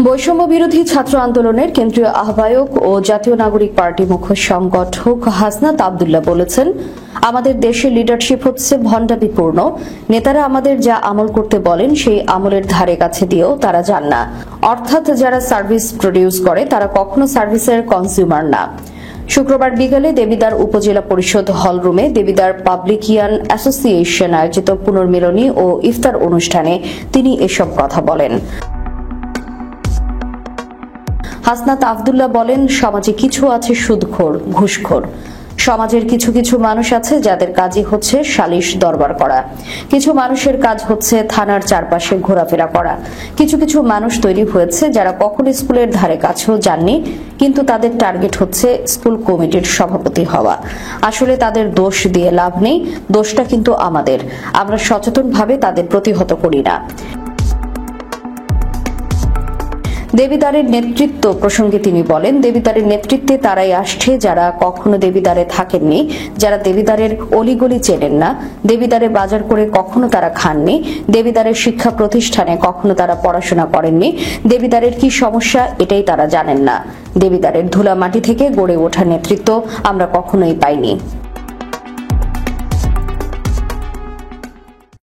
বৈষম্য বিরোধী ছাত্র আন্দোলনের কেন্দ্রীয় আহ্বায়ক ও জাতীয় নাগরিক পার্টি মুখ্য সংগঠক হাসনাত আব্দুল্লাহ বলেছেন, আমাদের দেশের লিডারশিপ হচ্ছে ভণ্ডামিপূর্ণ। নেতারা আমাদের যা আমল করতে বলেন সেই আমলের ধারে কাছে দিয়েও তারা যান না। অর্থাৎ যারা সার্ভিস প্রডিউস করে তারা কখনো সার্ভিসের কনজিউমার না। শুক্রবার বিকেলে দেবিদ্বার উপজেলা পরিষদ হলরুমে দেবিদ্বার পাবলিকিয়ান অ্যাসোসিয়েশন আয়োজিত পুনর্মিলনী ও ইফতার অনুষ্ঠানে তিনি এসব কথা বলেন। হাসনাত আব্দুল্লাহ বলেন, সমাজে কিছু আছে সুদখোর, ঘুষখোর। সমাজের কিছু কিছু মানুষ আছে যাদের কাজই হচ্ছে সালিশ দরবার করা। কিছু মানুষের কাজ হচ্ছে থানার চারপাশে ঘোরাফেরা করা। কিছু কিছু মানুষ তৈরি হয়েছে যারা কখনো স্কুলের ধারে কাছেও যাননি, কিন্তু তাদের টার্গেট হচ্ছে স্কুল কমিটির সভাপতি হওয়া। আসলে তাদের দোষ দিয়ে লাভ নেই, দোষটা কিন্তু আমাদের। আমরা সচেতনভাবে তাদের প্রতিহত করি না। দেবিদ্বারের নেতৃত্ব প্রসঙ্গে তিনি বলেন, দেবিদ্বারের নেতৃত্বে তারাই আসছে যারা কখনো দেবিদ্বারে থাকেননি, যারা দেবিদ্বারের অলিগলি চেনেন না, দেবিদ্বারে বাজার করে কখনো তারা খাননি, দেবিদ্বারের শিক্ষা প্রতিষ্ঠানে কখনো তারা পড়াশোনা করেননি, দেবিদ্বারের কি সমস্যা এটাই তারা জানেন না। দেবিদ্বারের ধুলা মাটি থেকে গড়ে ওঠা নেতৃত্ব আমরা কখনোই পাইনি।